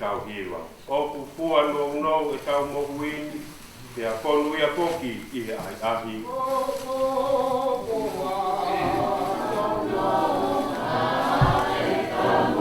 tau hiwa. O pupua no e tau mohuini, e a konu ia poki i he ai ahi. Amen.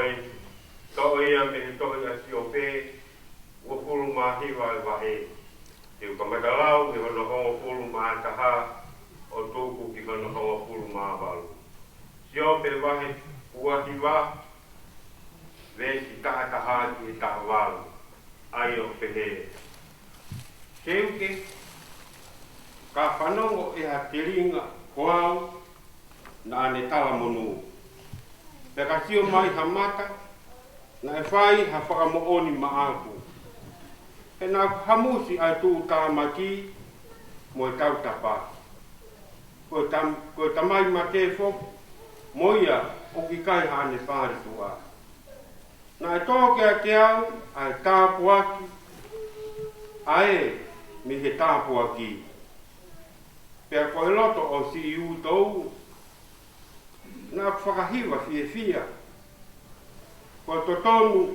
koe, to ia me he to ia si o pe, ua pulu mahiwa e wahe. Te uka makalau, me hono hongo pulu maa taha, o tōku ki hono hongo pulu maa walu. Si o pe wahe, ua hiwa, ve si taha taha ki he taha walu, ai o pe he. Keuke, ka whanongo e ha tiringa koau, na ane tala monu. Pe ka sio mai ha mata, na e whai ha whakamooni maaku. E nā hamusi ai tū tā maki, mo e tau tapa. Ko e tamai ma te fo, mo ia o ki kai ha ane whāre tua. Nā e tōke a te au, ai tāpu aki, ae me he tāpu aki. Pea koe loto o si iu tōu, nā whakahiwa fie fia. Ko to tonu,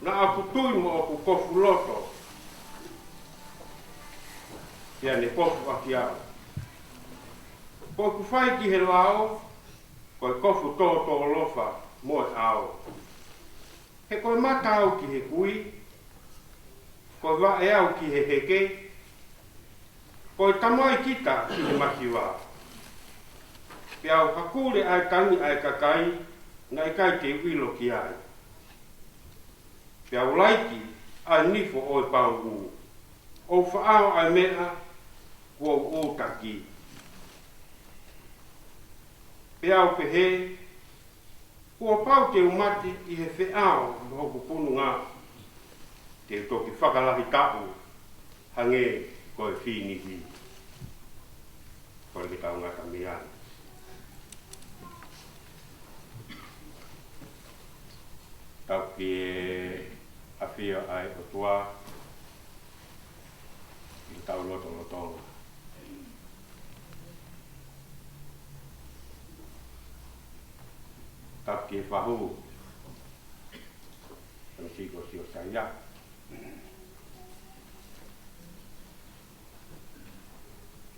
nā aku tui mo o ku kofu loto. Ia ne kofu aki au. Ko ku whai ki he lao, ko e kofu tō lofa mo e au. He koe mata au ki he kui, ko e wa e au ki he heke, ko e tamai kita ki he makiwa. Pea au hakure ai tangi ai kakai, na e kai te uilo ki ai. Pea au laiki ai nifo o e pau u. O whaao ai mea, kua o taki. Pea au pehe, kua pau te umati i he whiao i hoku punu ngā. Te toki whakalahi tapu, hange koe whinihi. Koe ki tau ngata mian. Tau ki e awhia ai o tua, i tau loto lotonga. Tau ki e whahu, tau siko si o saia.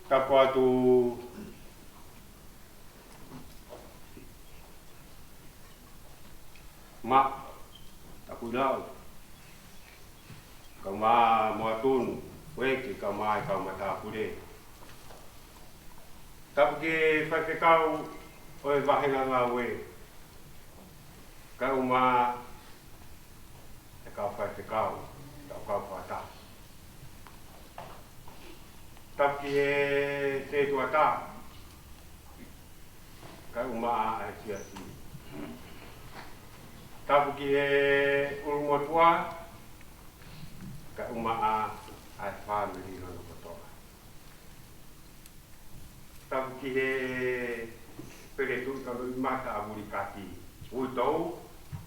Tapo atu ma, tapu lau. Kau maa mua tunu, weki kau maa e kau mata pure. Tapu ki whakekau o e wahenga ngā we. Kau maa e kau whakekau, kau whata. Tapu ki e te tuata, kau maa e tiasi. Tapu ki e urumotua, ka umaa ai whāmiri nono kotoa. Tapu ki he pere tui ka lui mata a muri kati. Ui tau,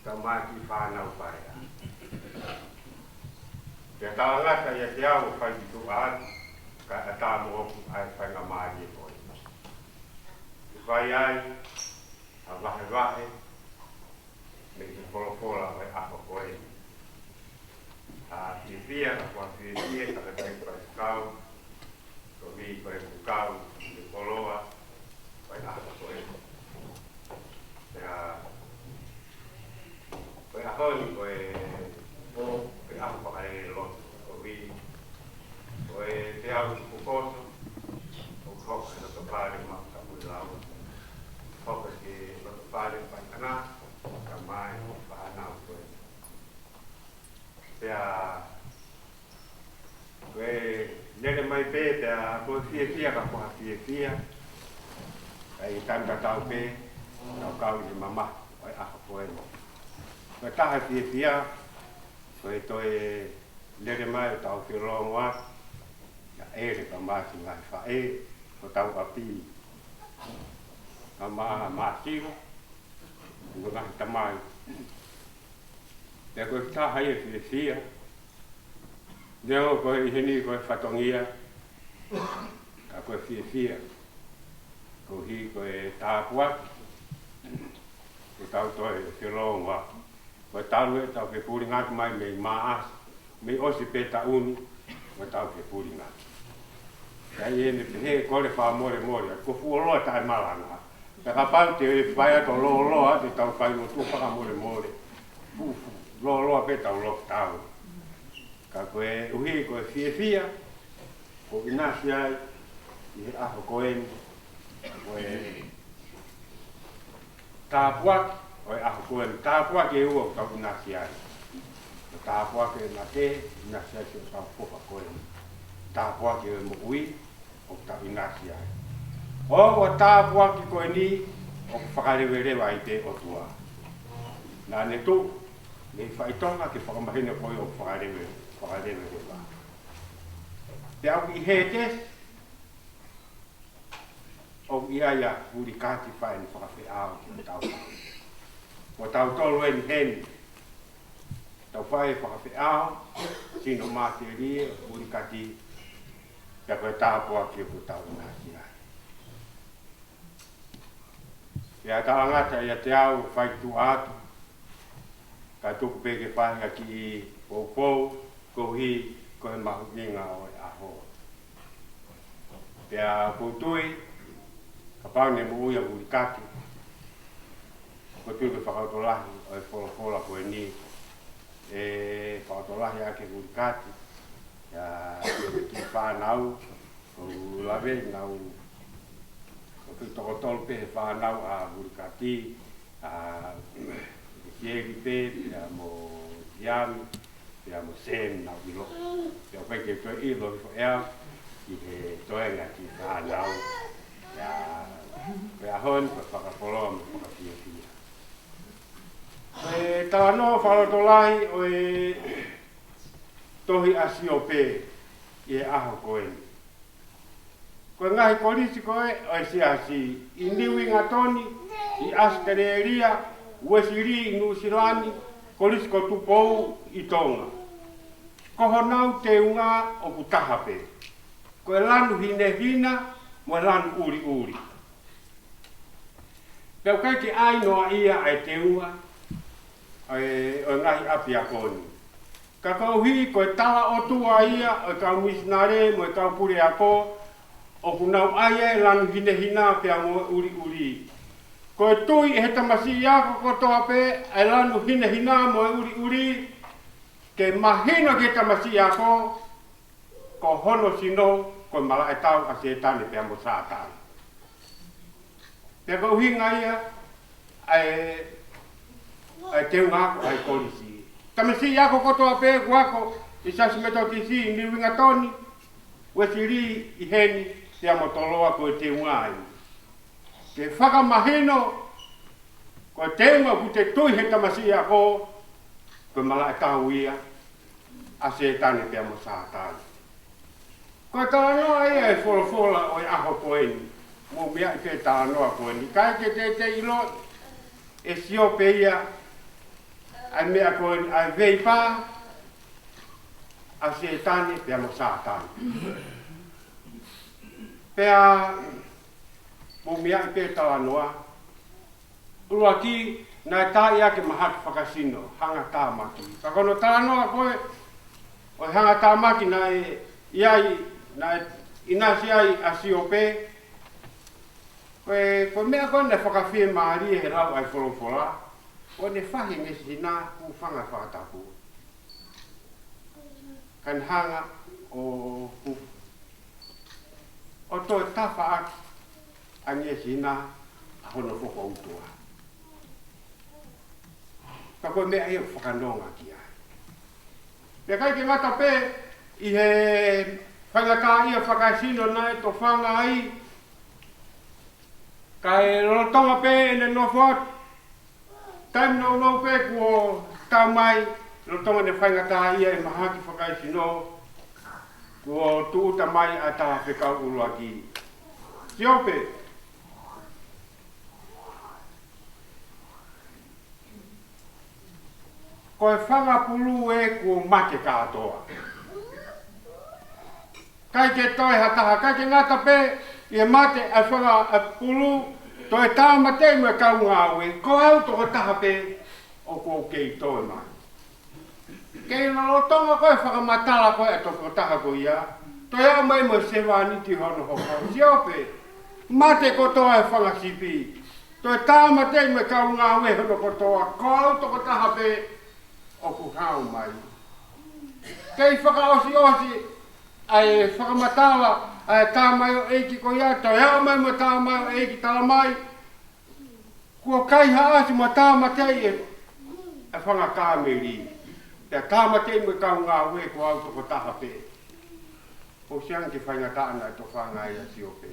ka maki whānau parea. Te tāngata ia te au whai ki tu ātu, ka ata moku ai whainga māri e koi. Whai ai, a wahe wahe, me ki polopola vai ako koe. A whiwhia, a kua whiwhia, ka kai koe kau, ko vi koe kukau, me poloa, vai ako koe. Koe ahoni koe o, koe ako pakae loto, ko vi, koe te au kukoso, o koka no to pare maka pui lau. Koka ki no to pare paikana, ka mai o whanau koe. Pea, koe nere mai pē, pea koe whia ka koha whia, kai tanta tau pē, tau kau i mama, koe aha koe. Koe taha whia, koe toi nere mai o tau whirongoa, ya ere ka māsi ngai whae, o tau api. Ka māsiro, ko ngahi tamai. Te koe taha ia whia, neo koe iheni koe whatongia, ka koe whia. Ko hi koe tāpuaki, ko tau toi whirongoa. Koe taru e tau ke puri ngātu mai me maas, me osi peta uni, ko tau ke puri ngātu. Kai ene pehe kore wha more, ko fuoloa tai malanga. Ka pau te whaia to loa, te tau kai o tupaka more. pe tau lo tau. Ka koe uhi koe fia ko inasi ai i aho koen koe tāpuak oi aho koen tāpuak e ua tau inasi ai. Tāpuak e na te inasi ai o tau poka koen. Tāpuak e mo ui o tau inasi ai. O tāpuak i koe ni o whakarewerewa i te o tua. Nā ne tō, nei whaitonga ke whakamahina koe o whakarewerewa. Te au i he te, o i aia uri kāti whae ni whakawhi ao ki o tau. Ko tau tolu e ni heni. Tau whae whakawhi ao, sino māte rie, uri kāti, kia koe tāpua ki o tau nāsi ai. Ia tāngata ia te au whaitu atu, ka tuku peke whahinga ki pou, kohi, kohe mahukinga o e aho. Pea koutui, ka paune mo uia uri kati, koutui ke whakautolahi o e whola koe ni, e whakautolahi ake uri kati, ia ki whanau, kou lawe nau, kou tokotolo pehe whanau a uri kati, Kieri pe, pia mo Yami, pia mo Sem nau ilo. Pia wheke toi ilo i whaeau, i he toenga ki whanau. Pia hon, pa whakapoloa mo whakapia. E tāno whalotolahi o e tohi asio pe i e aho koen. Koe ngahi korisi koe o e siasi i niwi ngatoni, i askereria, Uesiri i Nusilani, kolisi ko tupou i tonga. Koho nau te unga o kutahape. Ko e lanu hina, mo e lanu uri. Peo kai ki ainoa ia ai te unga, o ngahi api a koni. Ka kauhi ko e tawa o tua ia, o e kau misinare, mo e kau pure a ko, o kunau aia e lanu hina pea mo uri. Ko e tui e he tamasi iako kotoa pe, e lanu hina mo e uri, ke mahina ke tamasi iako, ko hono sino, ko mala e tau a se tane pia mo sātane. Pia ko uhinga ia, te ungako ai kolisi. Tamasi iako kotoa pe, guako, i sasi metotisi, ni winga toni, wesiri i heni, pia mo toloa ko e te ungai. Ke whakamahino, ko te unga ku te tui he tamasi a ko, ko mala e tahu ia, a se tane pia mo sātane. Ko tānoa ia e whola o e aho koeni, mo mea i te tānoa koeni. Kai ke te ilo, e sio pe ia, ai mea koeni, ai veipa, a se tane pia mo sātane. Pea, mo mea i pe tānoa, Urua ki, nai tā ia ke mahaki whakasino, hanga tā maki. Ka kono tānoa koe, o hanga tā maki nai iai, nai inasi ai asio pe, koe mea koe ne whakawhie maari he rau ai wholofola, o ne whahi ngesi nā ku whanga whakatapu. Kan hanga o ku. O toi tawha aki, a ngesi nā, a hono whoko utua. Ka koe mea e whakanonga ki ai. Pea kai ke ngata pe, i he whangata ia whakaisino nai to whanga ai, kai rotonga pe ene no whot, taim no pe kua tau mai, rotonga ne whangata ia e mahaki whakaisino, kua tuuta mai a taha whekau urua ki. Siope, koe whangapulu e kua mate kātoa. Kai ke toi hataha, kai ke ngata pe, i e mate a whangapulu, toi tāo matei mua kau ngāwe, ko au toko taha pe, o kua kei toi mai. Kei no tonga koe whakamatala koe a toko taha ko ia, toi au mai mo sewa niti hono hoko. Siope, mate ko toa e whangasipi, toi tāo matei mua kau ngāwe hono ko toa, ko au toko taha pe, o ku hau mai. Kei whakaosi ai whakamatawa ai tāmai o eiki ko ia, tau hea mai mo tāmai o eiki tala mai. Kua kai haasi mo tāmatei e whangakāmeri. Te tāmatei mo kau ngā ue ko au toko taha pe. O siang ke whaingata ana e to whangai a si o pe.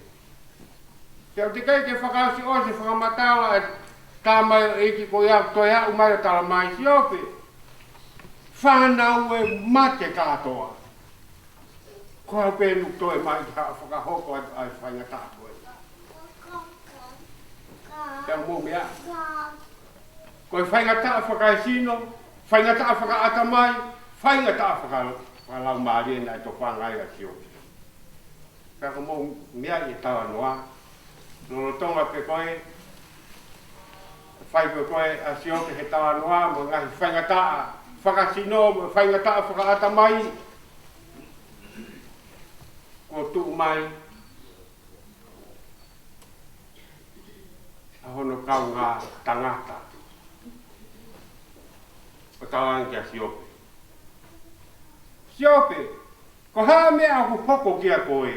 Te au te kei ke whakaosi whakamatawa ai tāmai o eiki ko ia, tau hea umai o tala mai si o pe. Whanau e mate katoa. Ko hau pēnu toi mai ki haa whakahoko ai whaingata toi. Te mō mea. Ko i whaingata whakaisino, whaingata whakaata mai, whaingata whakalau maari nai to whangai a si o. Ka mō mea i tawa noa. Lolo tonga pe koe, whai koe a si o ke he tawa noa, mo ngahi whaingata whakasino, whaingata whakaata mai, ko tuu mai, a hono kau ngā tangata, o tawangi a Siope. Siope, ko haa mea aku hoko kia koe,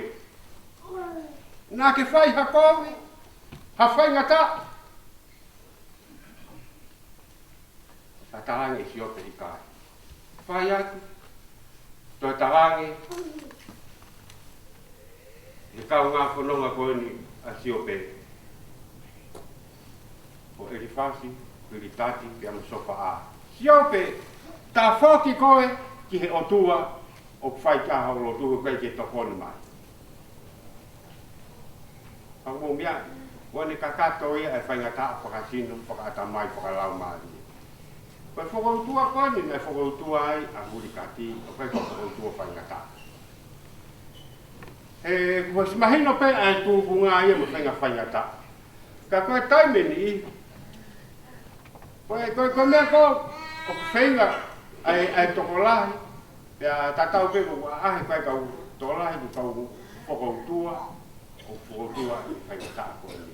nā ke whai hakowi, ha whaingata, a tawangi Siope i kai. Whai atu, toi tawangi, e kau ngā whanonga koe ni a Siope. O Elifasi, Elitati, pe ama sopa a. Siope, tā whoki koe ki he otua o whai kaha o lotua koe ke tokoni mai. Pangmo mea, wane kakato ia e whaingata whakasino, whakaata mai, whakalau maari. Koe whakautua koe ni me whakautua ai a hurikati, o koe whakautua whaingata. Kua simahino pe ai tūpunga ia mo whaingata. Ka koe taimeni i, koe mea ko o whainga ai tokolahi, pia tatau pe ko ahe koe kau tokolahi ko kau whakautua, o whakautua i whaingata koe ni.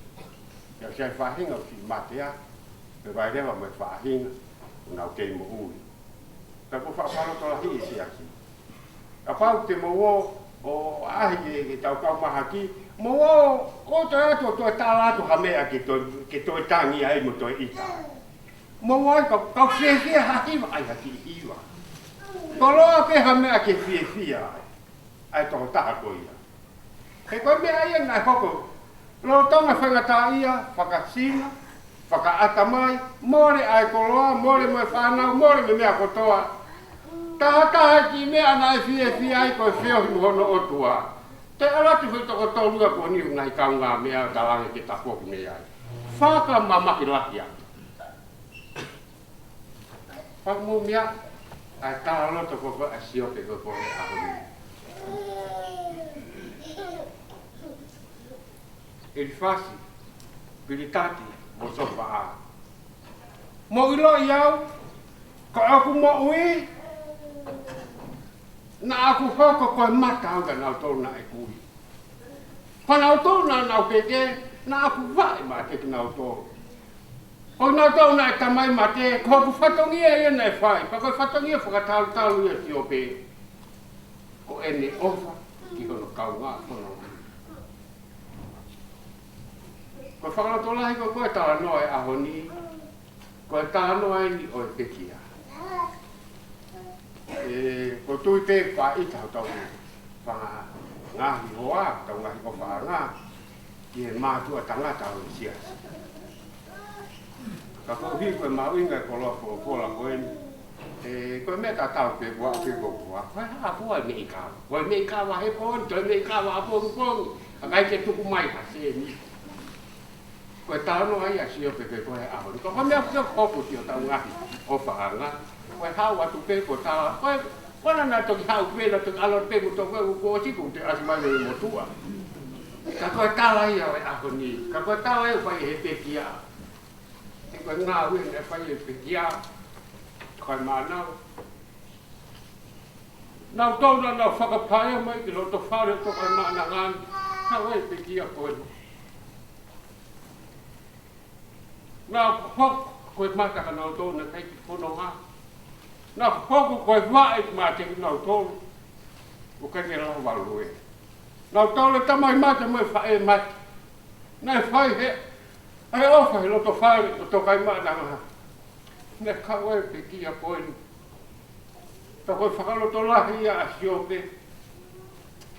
Pia siai whahinga o si matea, pe vai rewa mo whahinga, o nau kei mo ui. Ka ko whakawharotolahi i si aki. Ka pau te mo o ahi ke tau kau mahaki, mo o toi atu toi tālatu ha mea ke toi tangi ai mo toi ita. Mo ai kau whiawhia hakiwa ai haki hiwa. Toloa ke ha mea ke whiawhia ai toko taha ko ia. He koe mea ia nai hoko, lo tonga whangata ia, whakasina, whakaata mai, more ai koloa, more mai whanau, more me mea kotoa. Taha ki mea nai whiawhia ai koe whiawhi hono otua. Te alati hui toko tolua ko ni ngai kau ngā mea talange ke tapoki mea ai. Whaka mamaki laki atu. Whakamu mea, ai tāra loto koko a Siope koko e ahoni. Elifasi, Pilitati, mo sopa a. Mo ilo iau, ko aku mo ui, na aku hoko koe mata anga nau tōna e kui. Pa nau tōna nau keke, na aku vai ma keke nau tōna. Ko nau tōna e tamai ma te, ko aku whatongia e nei whai, pa koe whatongia whakatalu ia Siope. Ko ene ofa, ki kono kau ngā whanau. Ko whakarotolahi ko koe tāra noa e ahoni, koe tāra noa e ni o e pekia. Ko tui pe wha ita hau tau whanga ngahi hoa, tau ngahi o wha ngā, ki he mātua tangata o sias. Ka kouhi koe mauinga e koloa ko kola koe ni, koe me ta tau pe kua pe kua, koe haa kua me i kawa. Koe me i kawa he poni, toi me i kawa a poni poni, a kai ke tuku mai ha se ni. Koe tāno ai a Siope pe koe ahoni, ko hamea kia kopu si o tau ngahi o wha ngā. Koe hau atu pe ko tāla, koe nana toki hau pe na toki alor pe ko toki ko siku te asimai me motua. Ka koe tāla ia o e ahoni, ka koe tāla ia whai he pe kia. E koe ngā uen e whai he pe kia, koe mānau. Nau tōna nau whakapaia mai ki loto whare to koe māna ngāni, hau e pe kia koe. Nau hok koe mata ka nau tōna kei ki pono ngā. Na hoku koe vae ma te nau tolu. O kai ke lau walu e. Nau tolu tamai mate mo e fae mate. Na e fai he. Ai ofa he loto whare o to kai maa nanga. Ne kawe pe ki a koe ni. Ta koe whakaloto lahi a siope.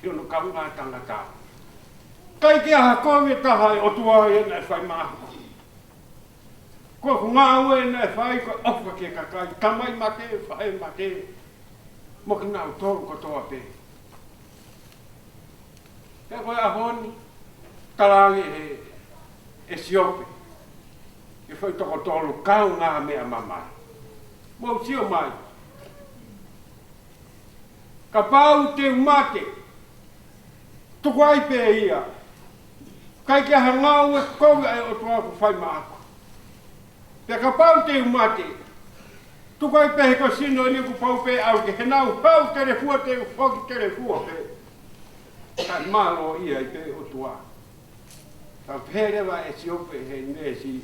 Hio no kaunga tangata. Kai ke aha koe taha e o tua e na e whai maa. Ko ngā ue na e whai ko ofa ke kakai. Tamai mate, whae mate. Mo ki nau tolu ko toa pe. Te koe ahoni. Talangi e siope. E whai toko tolu kau ngā mea mamai. Mo sio mai. Ka pau te umate. Tuku ai pe ia. Kai ke aha ngā ue koe e o tua ku whai maa. Te ka pau te umate, tuku ai pehe ko sino ni ku pau pe au ke he nau pau tere fua te whoki tere fua pe. Kai malo ia i pe o tua. Ka perewa e si ope he nesi.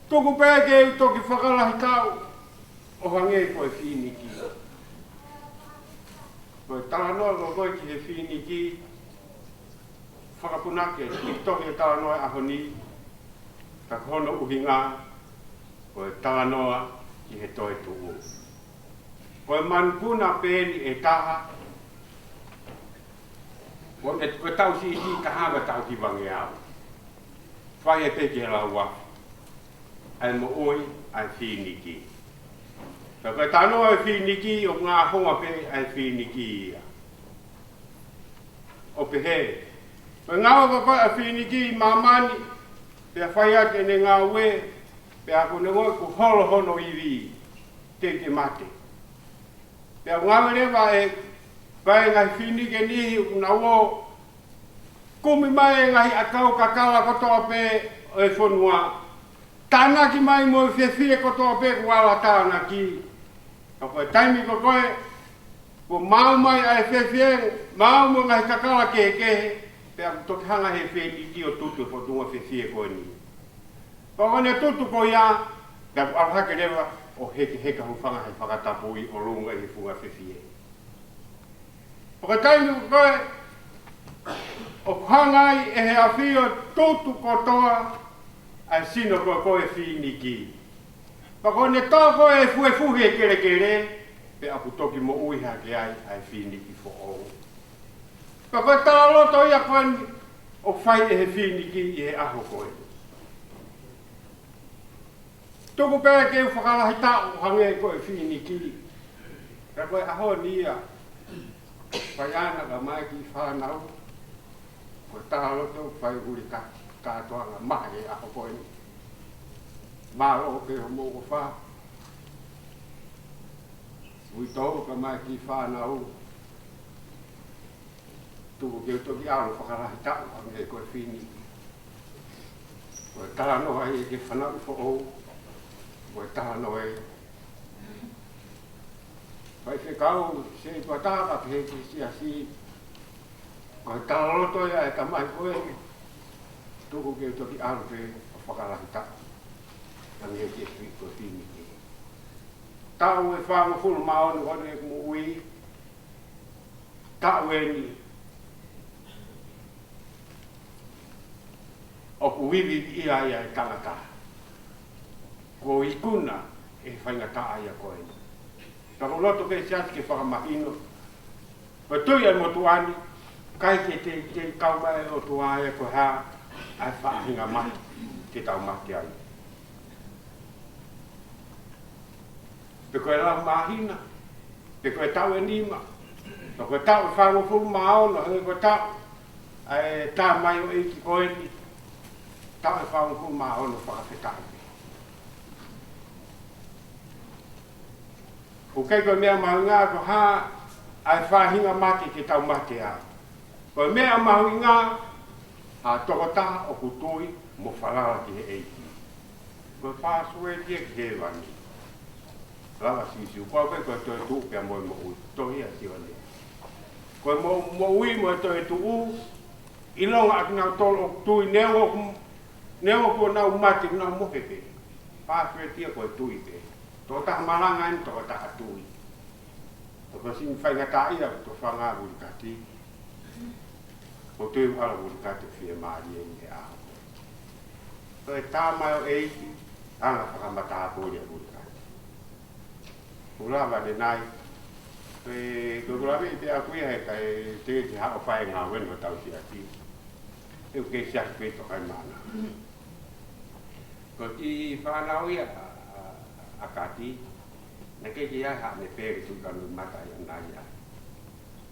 Tuku pe ke u toki whakalahi tau, o hange koe whiniki. Koe talanoa ko koe ki he whiniki, whakapunake, i toki e talanoa ahoni, ka kono uhinga, koe tānoa ki he toi tuku. Koe manpuna pēni e taha. Koe tau si isi ka hanga tau ki wange au. Whai e peke he lau wafu. Ai mo oi, ai whiniki. Koe tānoa e whiniki o ngā honga pe ai whiniki ia. O pe he. Koe ngāwa koe ai whiniki mamani. Pea whai ate ne ngā ue. Pea kune ngoi ku holo hono iwi te mate. Pea ngawe rewa e vai ngai whinike nihi una wo kumi mai ngai akau kakala kotoa pe e whonua. Tānaki mai mo e whie kotoa pe kuala tānaki. Ka koe taimi ko koe ko mau mai ai whie mau mo ngai kakala kehe. Pea toki hanga he wheniki o tutu po tunga whie koe ni. Ko ne tutu ko ia, ka arhake rewa o heka hufanga he whakatapui o runga i funga whiwhie. O ka taimi koe, o hangai e he awhio tutu kotoa, ai sino koe koe whiniki. Pa ko ne tō koe e fuhe e kere kere, pe aku toki mo uiha ke ai whiniki fo o. Pa koe tā loto ia koe o whai e he whiniki i he aho koe. Tuku pēr ke whakalahi tāu hange koe whiniki. Ka koe aho nia. Whai ana ka mai ki whanau. Koe tāloto whai uri kātoanga mahe aho koe ni. Māro ke ho mōko whā. Ui tōu ka mai ki whanau. Tuku ke utoki alo whakalahi tāu hange koe whiniki. Koe tānoa e ke whanau fo ou. Koe tāno e. Pai whekau se tua tāka pe he si a si. Koe tāloto ia e ka mai koe. Tuku ke toki alu pe o whakalahi ta. Tangi e ke sui koe whiniki. Tāu e whanga fulu maonu hone e kumu ui. Tāu e ni. O kuwiwi ia ia e tangata. Ko ikuna e whainga taa ia koe ni. Ka ko loto ke siati ke whakamahino. Ko tui ai mo tuani, kai ke te kaumai o tuai e ko hea, ai whaahinga mai te tau maki ai. Pe koe lau mahina, pe koe tau e nima, pe koe tau e whango fulu maono, he koe tau, ai tā mai o eiki koe ni, tau e whango fulu maono whakawhetai. O kei koe mea mahunga ko ha ai whahinga mati ke tau mati a. Koe mea mahunga a toko taha o kutui mo whalala ki he eiki. Koe whaasue tia ki he wani. Lava sisiu. Koe koe toi tuu pia moi mo ui. Tohi a siwani. Koe mo ui mo toi tuu. Ilonga ati nau tolo o kutui neo ko nau mati nau mohepe. Whaasue tia koe tui pe. to ta malanga ni to ta atui to ko sin fai ngata ia to fanga burkati o te ala burkati fie mari e a to ta mai e anga whakamata po ria burkati ula va de nai pe dogulavi te akui he kai te ha o fai nga wen o tau si ati e ke sia pe to kai mana ko i whanau ia akati na ke ia ha ne pe tu kanu mata ia na ia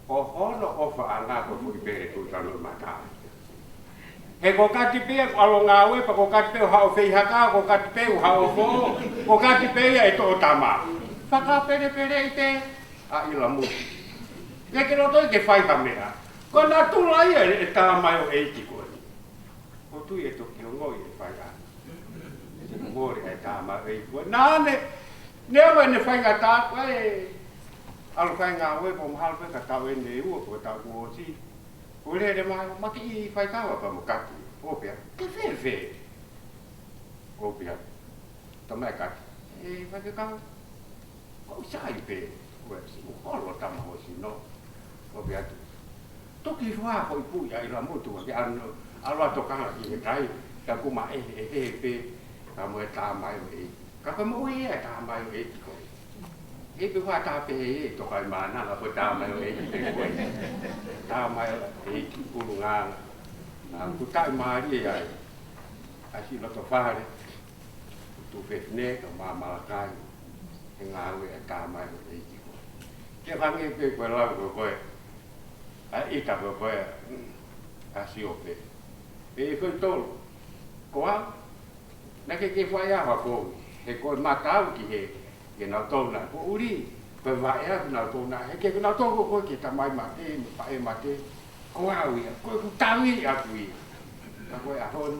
o hono o whaanga ko fu pe tu kanu mata he ko kati pe alo ngawe pa ko kati pe ha o fei haka ko kati pe ha o fo ko kati pe ia e to tama whaka pere ite a ila mu ne ke no to ke fai ka mea ko na tu lai e ta mai o e ki ko o tu e to ki ngo e fai ka e ngo e ta mai e ko na ne wa ne fai ka ta ko e al fai nga we po mahal pe ka ta we ne u ko ta ko si ko le de mai ma ki fai ka wa pa mo ka o pe ke fe o pe ta mai ka e fai ka o sai pe o holo tama o si no o beatu toki fa ko pu ya ira mo tu ke ano ala to kanga ki kai ka ku ma pe ka mo ta mai e ka pa mo e ta mai e ko e pe wa ta pe to kai ma na la po ta mai e ko ta mai e ki ku nga na ku ta mai ya a si lo to fa tu pe ne ka ma kai nga we ta mai e ke vange pe ko la ko a ita ko a si o pe e ko to ko a na ke fa ya ha ko e ko mata ki he na to na ko uri pe va ya na to na e ke na to ko ki ta mai ma te pa e ma te ko a wi ko ta wi a wi ka ko a hon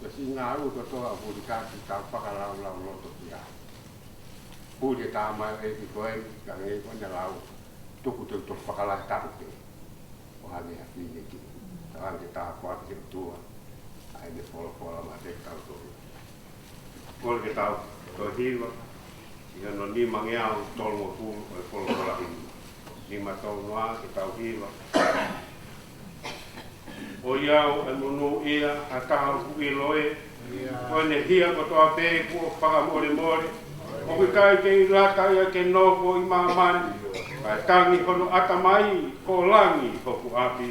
ko si nga u to a bu ka ta pa ka la lo to ya bu de ta mai e ko e ka e ko na lau tuku to whakala ta te o hane a whine ki ta ane ta kwa ki tua ai me pola ma te tau to pola ke tau to hiwa i ano ni mangeau tolu mo fu o pola ni ma tau noa ke tau hiwa o iau e monu ia a tau hui loe o ne hia ko toa pe ku whaka more o ke kai ke lata ia ke noko i mamani ka tangi kono atamai ko langi hoku api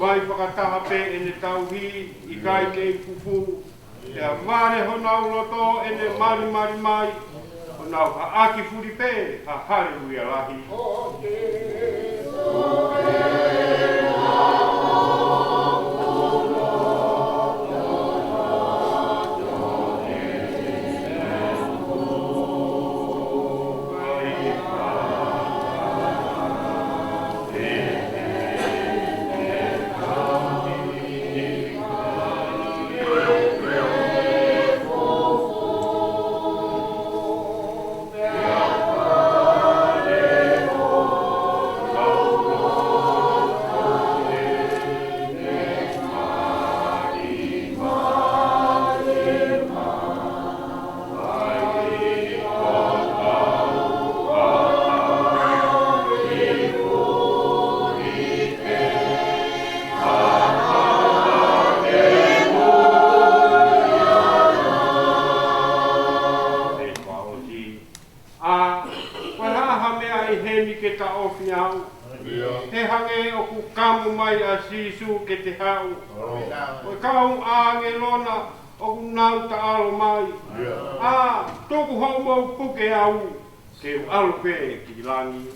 vai whakataha pe e ne tauhi i kai kei fufu e a ware honau loto e ne mari mai honau ha aki furi pe ha haleluia lahi He hange o ku kamu mai a sisu ke te hau. O kau ange lona o ku nau ta alo mai. Tuku hau mau puke au. Ke u alo pe ki langi.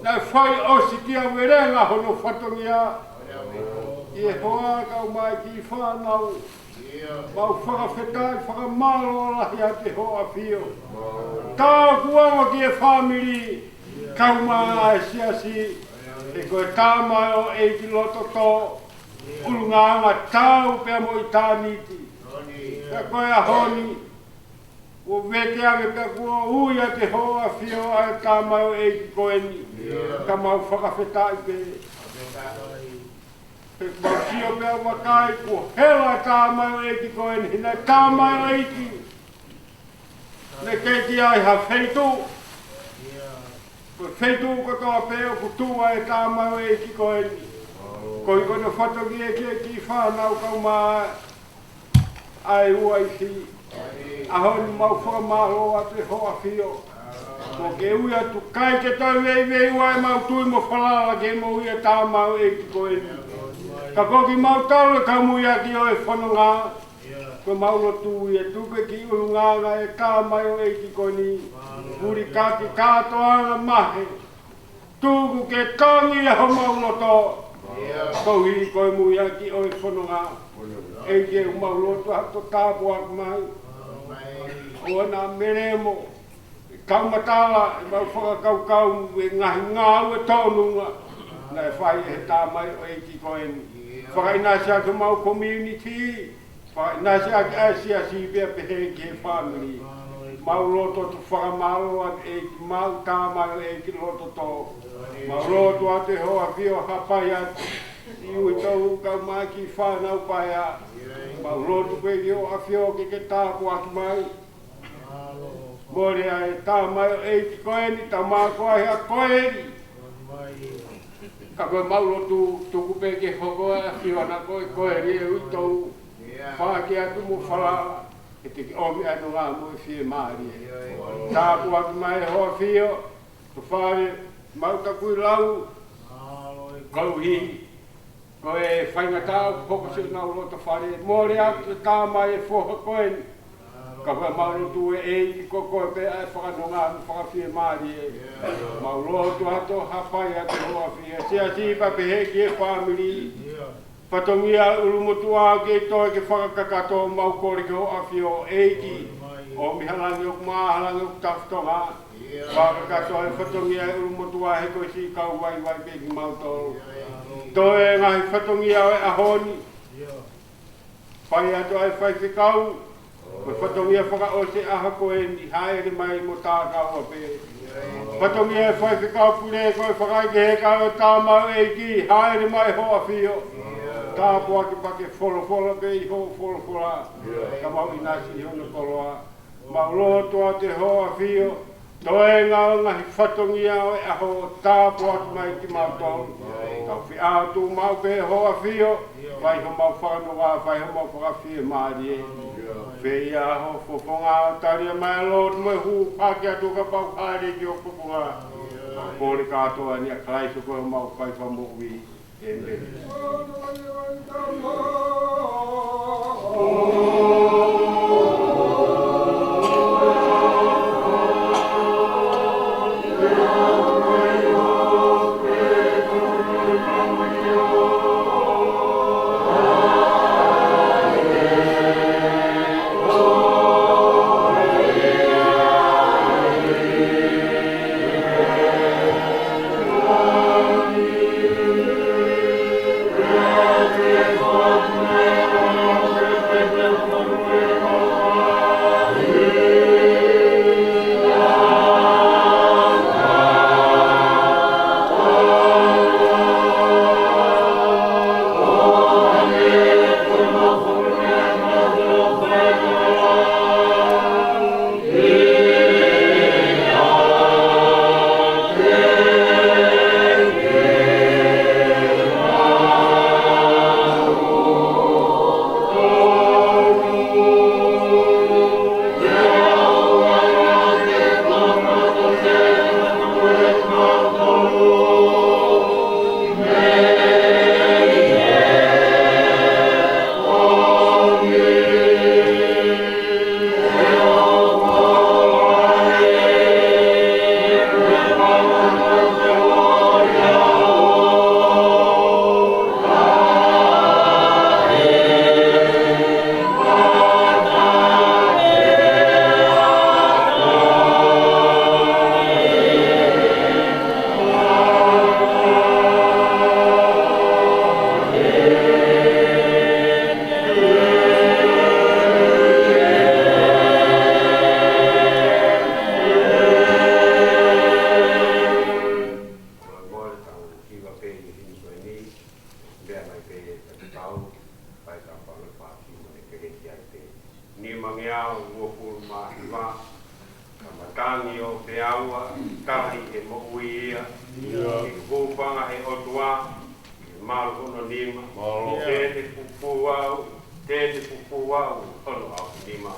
na fai o si kia werenga hono whatongia. I e hoa kau mai ki whanau. Mau whakawhetai, whakamaro lahi a te hoa whio. Tā kuawa ki e whamiri, kaumanga e siasi, e koe tāmai o e ki loto tō, urunganga tāu pia mo i tāniti. Ka koe a honi, o veke ave ka kua ui a te hoa whio a e tāmai o e ki koe ni. Ka mau whakawhetai pe. Pe mausio pia wakai, ko hela tāmai o e ki koe ni, hina tāmai o e ki. Ne keiki ai ha wheitu. Ko wheitu kotoa peo kutua e tāmai o e ki koe ni. Ko i kono whatoki e ki whanau kauma ai ua i si. Ahoni mau whakamaro a te hoa whio. Ko ke ui atu kai ke tau vei ua e mau tui mo whalala ke mo ui a tāmai o e ki koe ni. Ka koki mau taule ka mui aki o e whanonga. Ko maulo tu e tupe ki urunganga e tāmai o e ki koe ni. Puri kaki kātoanga mahe. Tūku ke tangi e ho maulo tō. Kohi koe mui aki o e whanonga. E ke maulo tō hato tāpu ak mai. O nā meremo. Kaumatala e mau whakakaukau e ngahi ngāu e tōnunga. Nā e whai e tāmai o e ki koe ni. Whakainasi atu mau community. Whakainasi atu asia si pia pehe ki he family. Mau loto tu whakamaro at e ki mau tāmai o e ki loto tō. Mau loto atu e hoa whio hapai atu. I ui tau kau mai ki whanau pai a. Mau loto koe ki hoa whio ke tāpu aki mai. More ai tāmai o e ki koe ni, tā maa koe a koe ni. Ka koe maulo tuku pe ke hoko a whiwana koe ri e ui tau whaki atu mo whalala e te ki omi anu ngā mo e whie maari e. Tāpu aki mai hoa whio, tu whare mauta kui lau, kau hi, koe whaingatau, hoko se nau rota whare, mōre atu tāmai e whoha koe ni. Ka koe mauro tu e ki koe pe ai whakanonga anu whakawhie maari e. Mauro tu hato hapai atu hoa whie, sia sipa pehe ki e family. Patongia urumotu a ke toi ke whakakakato mau kore ke hoa whio eiki. O mihalangi o kumahalangi o taftonga. Whakakato e whatongia urumotu a he koe si kau wai pe ki mautoro. Toe ngahi whatongia o e ahoni. Pai atu ai whaifekau. Ko whatongia whaka o se aha koe ni haere mai mo tākau a pe. Whatongia e whaifekau pure koe whakai ke he kau tāmau eiki haere mai hoa whio. Tāpu aki pake wholo pe i ho wholo. Ka mau inasi i hono koloa. Mau loto a te hoa whio. Toe ngā ngahi whatongia o e aho tāpu aki mai ki mau tau. Tau whi ātu mau pe hoa whio. Vai ho mau whanonga, vai ho mau whakawhie maari e. Whei aho whoponga o taria mai lord mo e hu paki atu ka pau haere ki o whoponga. Kore katoa ni a klaiso koe mau kai whamowi. Amen. Amen. ni mangiao uofu mahiwa kamatangi o te aua kahi e mouia e kupanga e otua e malu kono nima tēne pupu au ono au nima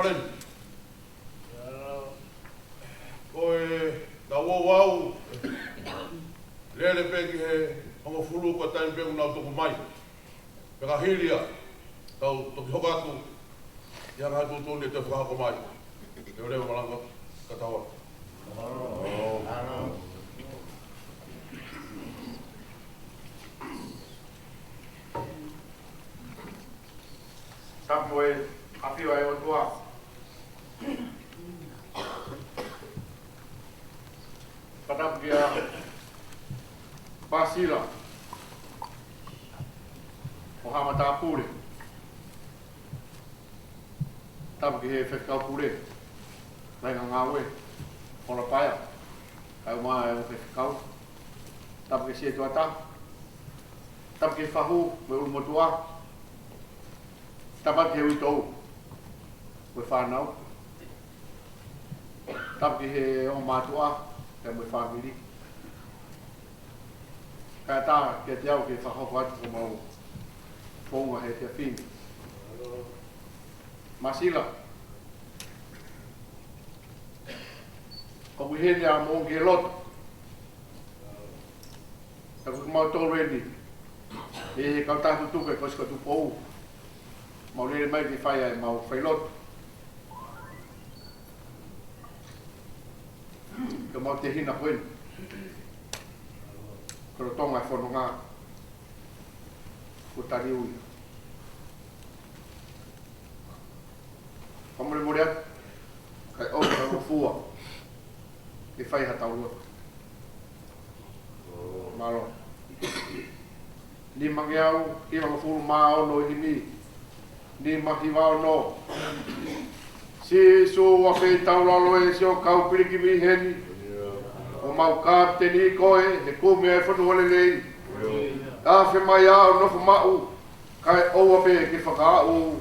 ren. Koe na wau lele peki he ongo fulu ko taim pe una to mai. Peka hilia tau to hokatu ya ga tu tu ne te fra ko mai. Yo le malanga katawa. Tapoe apio ai o tua. Padap dia Basila. Muhammad Apure. Tap ki he whekau pure. Renga ngawe. Ona paia. Ai mai o whekau. Tap ki se tuata. Tap ki whahu me ulumotua. Tap ki he uitou. Me whanau. Tap ki he o matua. Te me whamiri. Kaya tā ke te au ke whakau atu ko mau. Ponga he te whini. Masila. Ko wihene a mongi e loto. Ta kukumau tō rendi. E he kau tātu tuka e koska tu pou. Mau lere mai ke whai ai mau whai loto. Ka mau te hina koen. Koro tonga e whono ngā. Ko tari ui. Pamore more atu. Kai au ka rofua. Ke whai hatau lua. Malo. Ni mange au, ki wanga furu maa ono i mi. Ni mahi wao no. Si so wa whai tau lalo e si o kau piriki mi heni. O mau kāpte ni koe, he kūmea e whanu hole lei. Tā whi mai au nofu mau. Kai oua pe ki whakaau.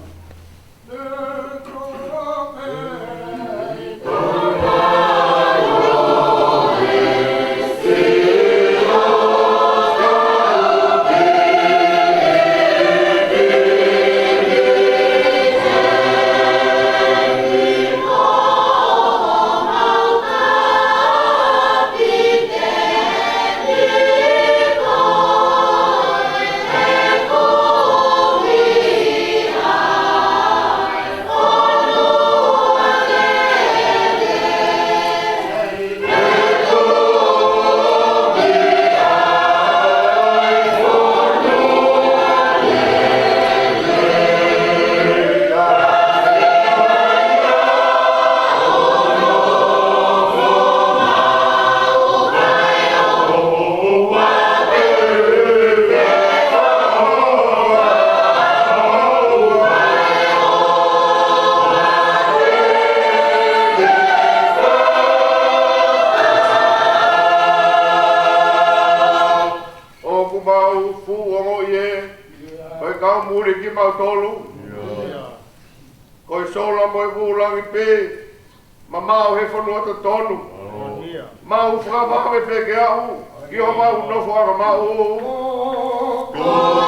Mau whakawhaka me peke au, ki o mau no whaka mau. Oh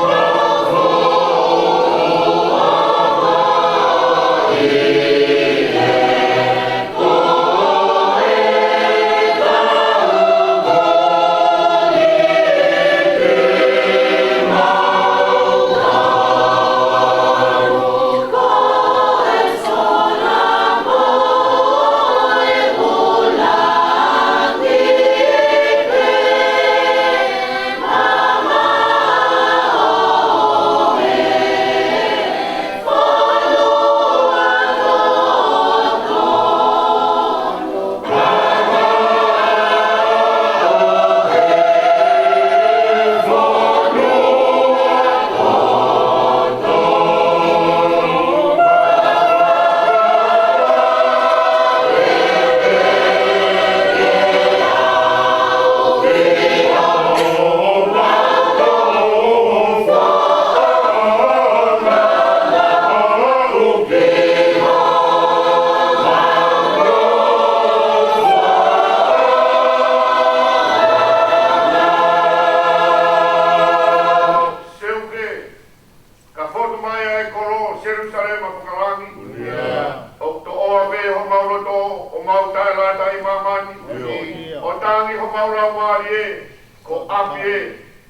whai e, ko api e,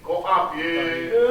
ko api e.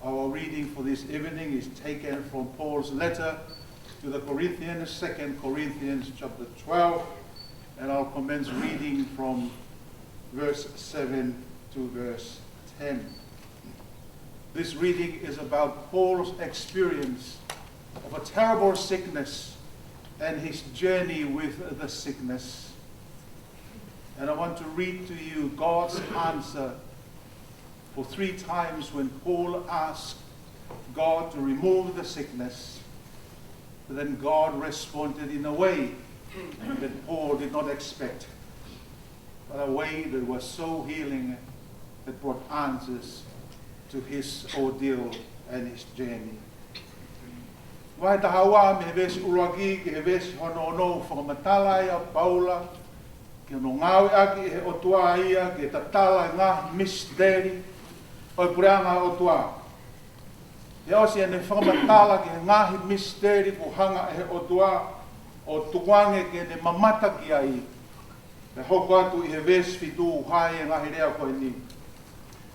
Our reading for this evening is taken from Paul's letter to the Corinthians, 2 Corinthians chapter 12, and I'll commence reading from verse 7 to verse 10. This reading is about Paul's experience of a terrible sickness and his journey with the sickness. And I want to read to you God's answer for 3 times when Paul asked God to remove the sickness. But then God responded in a way that Paul did not expect, but a way that was so healing that brought answers to his ordeal and his journey. Vai tahawa me vesi ulagi ke vesi hono no whakamatala ia Paula ke no ngawe aki he otua ia ke tatala ngā misteri o pureanga otua. He osi ane whakamatala ke ngahi misteri ko hanga he otua o tukuange ke ne mamata ki ai. He hoko atu i he vesi fitu hai e ngahi rea koe ni.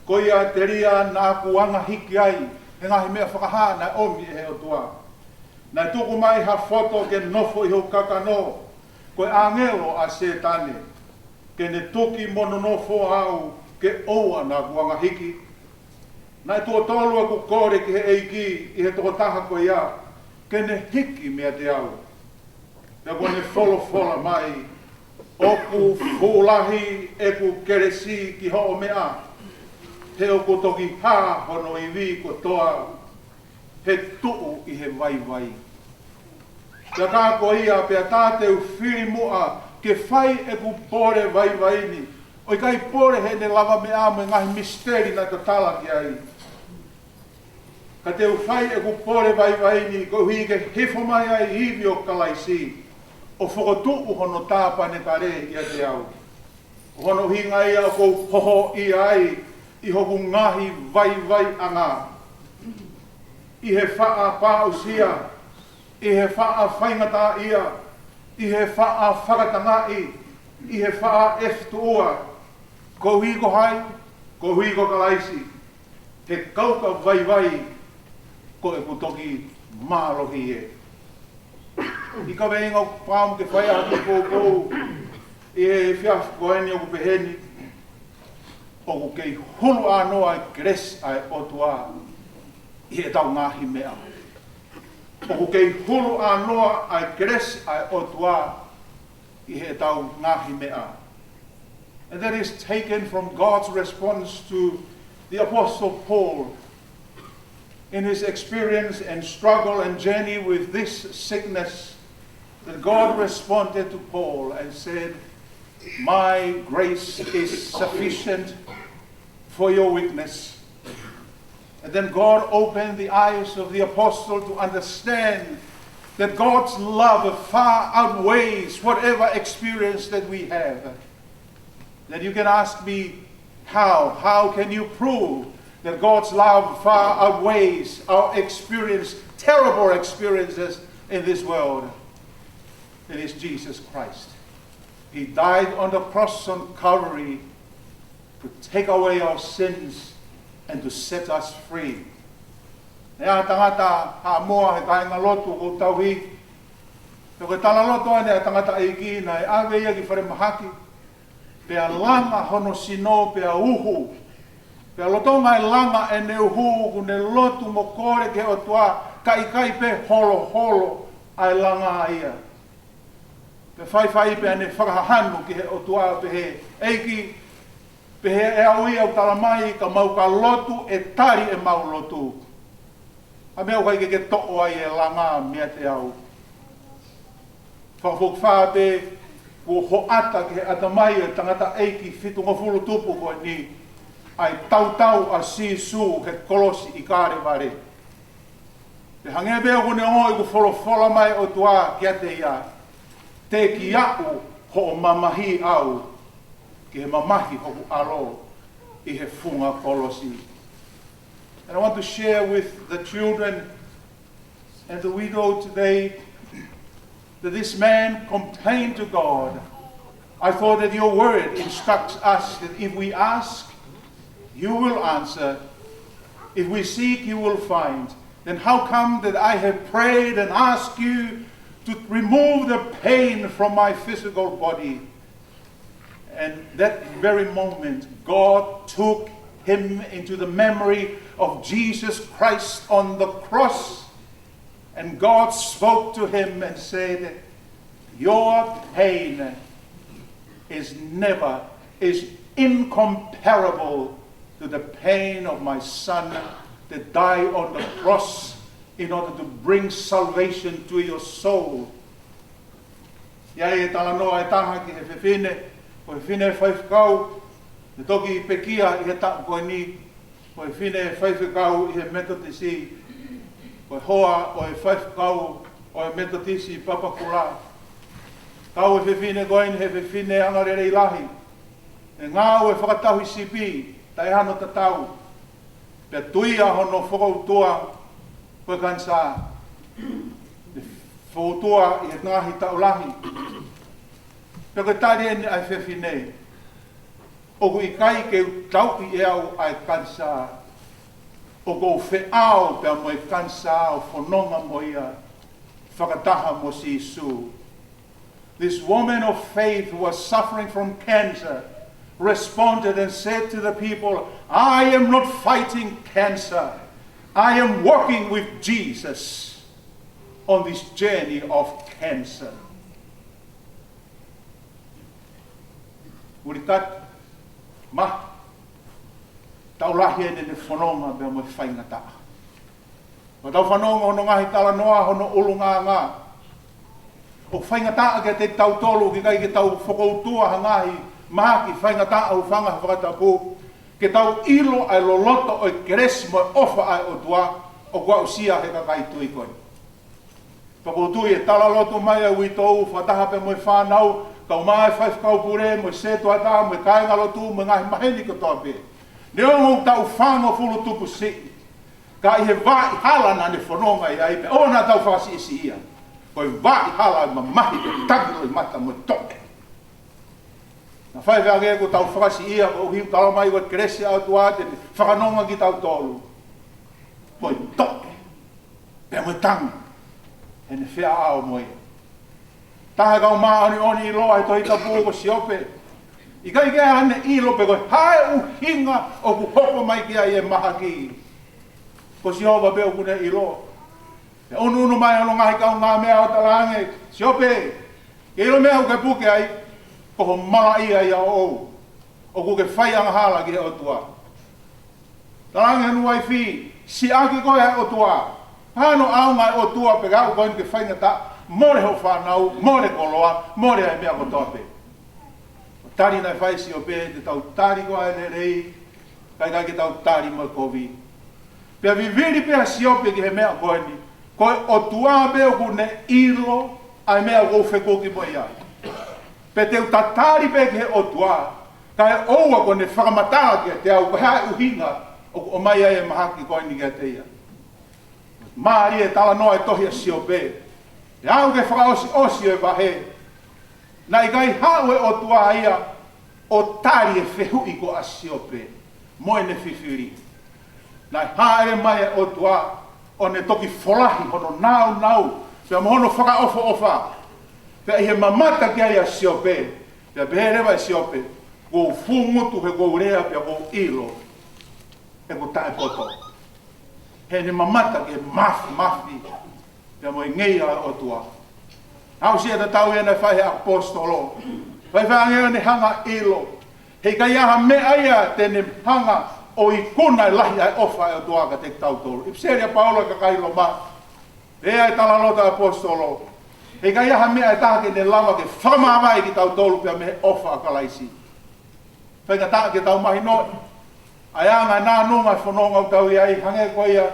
ko ia te ria na kuanga hiki ai, he ngahi mea whakaha na omi e he o tua. Na tuku mai ha foto ke nofo i ho kakano, ko e angelo a setane, ke ne tuki mono nofo au ke oua na kuanga hiki. Na tua tolu e ku kore ki he eiki i he toko taha ko ia, ke ne hiki mea te au. Te ko ne fola mai, oku fulahi e ku keresi ki ho o mea, he o ko toki hā hono i vi ko toa, he tuu i he vai. Te kā ko ia pia tāteu whiri mua ke whai e ku pore vai ni. Oi kai pore he ne lava mea me ngahi misteri na te tala ki ai. Ka te whai e ku pore vai ni ko hui ke hifo mai ai hivi o kalaisi. O whakotuu hono tāpane ka re ia te au. Hono hinga ia ko hoho i ai. I hoku ngahi vai anga. I he whaa pāusia, i he whaa whaingata ia, i he whaa whakatangai, i he whaa eftua. Ko hui ko hai, ko hui ko kalaisi. He kauka vai, ko e kutoki mālohi e. I ka weinga o pāmu ke whai atu kou, i he whiaf koeni o kupeheni, o ku kei hulu anoa i kres ai otua i he tau ngahi mea. O ku kei hulu anoa ai kres ai otua i he tau ngahi mea. And that is taken from God's response to the Apostle Paul in his experience and struggle and journey with this sickness, that God responded to Paul and said, "My grace is sufficient for your weakness." And then God opened the eyes of the apostle to understand that God's love far outweighs whatever experience that we have. Then you can ask me, how? How can you prove that God's love far outweighs our experience, terrible experiences in this world? It is Jesus Christ. He died on the cross on Calvary to take away our sins and to set us free. Nea tangata ha moa he kainga lotu ko tauhi. Te koe tala lotu ane a tangata eiki na e awe ia ki whare mahaki. Pea langa hono sino pea uhu. Pea lotonga e langa e ne uhu ku ne lotu mo kore ke o tua kai pe holo ai langa ia. Pe whai pe ane whakahanu ki he o tua pe he eiki. Pe he e au ia o talamai ka mau ka lotu e tari e mau lotu. A mea kai ke to'o ai e langa mea te au. Whakafuk wha pe ko hoata ke ata mai e tangata eiki whitunga fulu tupu ko ni ai tau a sisu he kolosi i kāre ware. Te hange bea ko ne o i ko whola mai o tua kia te ia. Te ki au ho o mamahi au ki he mamahi ho alo i he funga kolosi. And I want to share with the children and the widow today that this man complained to God. I thought that your word instructs us that if we ask, you will answer. If we seek, you will find. Then how come that I have prayed and asked you to remove the pain from my physical body? And that very moment, God took him into the memory of Jesus Christ on the cross. And God spoke to him and said, your pain is incomparable to the pain of my son that died on the cross in order to bring salvation to your soul. Ia e tala noa e taha ki he whiwhine, ko he whine whaiwhikau, ne toki i pekia i he tapu koe ni, ko he whine whaiwhikau i he metotisi, ko he hoa o he whaiwhikau o he metotisi papakura. Kau e whiwhine koe ni he whiwhine angarere i lahi. E ngā o e whakatahu i sipi, tai hano tatau. Pea tuia hono whakautua koe kansa. Whakautua i he ngahi taulahi. Pea koe tari ene ai whiwhine. o ku i kai ke tau i au ai kansa o ko fe au pe mo kansa o fononga mo ia whakataha mo si Isu. This woman of faith who was suffering from cancer responded and said to the people, I am not fighting cancer. I am walking with Jesus on this journey of cancer. Urikat, ma, taulahi ene ne whanonga bea mo whaingata. O tau whanonga hono ngahi tala noa hono ulunga ngā. O whaingata ke te tau tolu ki kai ke tau whakoutua hangahi maha ki whaingata au whanga whakatapu. Ke tau ilo ai loloto o keres mo ofa ai o tua o kua usia he kakai tui koe. Whakautui e tala loto mai au i tau whataha pe mo whanau kau mai whaifkau pure mo se tua ta mo kai ngalotu mo ngahi maheni ko toa pe. Neo tau whango fulu tupu si. Ka i he vai halana ne whanonga i aipe. O na tau whasi isi ia. Koi vai hala ma mahi ke tagilo i mata mo toke. Na whai vea ko tau whasi ia ko uhiu tala mai ko keresi au tua te whakanonga ki tau tolu. Koi toke. Pea mo tangi. E ne whea ao mo ia. Taha kau maa oni oni i loa i tohi tapu ko siope. I kai kea hane i lope koe hae uhinga o ku hopo mai kia i e maha ki. Ko siopa peo kune i loa. E unu mai alo ngahi kau ngā mea o talange. Siope, ke ilo mea uke puke ai, ko ho mala ia ia o ou. O kuke whai anga hala ki he o tua. Talange nuai fi, si aki koe he o tua. Hano au ngai o tua pe gau koe ke whai ngata, more ho whanau, more koloa, more ai mea ko tope. Tari nai whai si o pe, te tau tari koe ne rei, kai ke tau tari mo kovi. Pea viviri pea si o pe ki he mea koe ni, koe o tua beo ku ne ilo ai mea kou whekoki mo ia. Pe te utatari pe ke o tua, kai oua ko ne whakamataa ki te au hae uhinga o mai ai e mahaki koe ni kia te ia. Maari e tala noa e tohi a sio pe. E au ke whakaosi osi e wahe. Na i kai hau e o tua ia o tari e whehu i ko a sio pe. Moe ne whiwhiri. Na i haere mai e o tua o ne toki folahi hono nau. Pea mohono whaka ofa. Pea i he mamata ki ai a sio pe. Pea beherewa e sio pe. Kou fungutu he kou rea pea kou ilo. E kou tae poto. He ne mamata ki mafi. Pea mo i ngei a o tua. Au sia ta tau ena whai apostolo. Whai whangea ne hanga ilo. Hei kai aha mea ia tene hanga o i kuna i lahi ai ofa e o tua ka te tau tolu. Ipseria Paolo ka kailo ma. Ea e tala lota apostolo. Hei kai aha mea e taha ke ne lava ke whamawai ki tau tolu pia me ofa a kalaisi. Whai ka taha ke tau mahi no. Ai anga nā nunga i whanonga o tau ia i hange ko ia.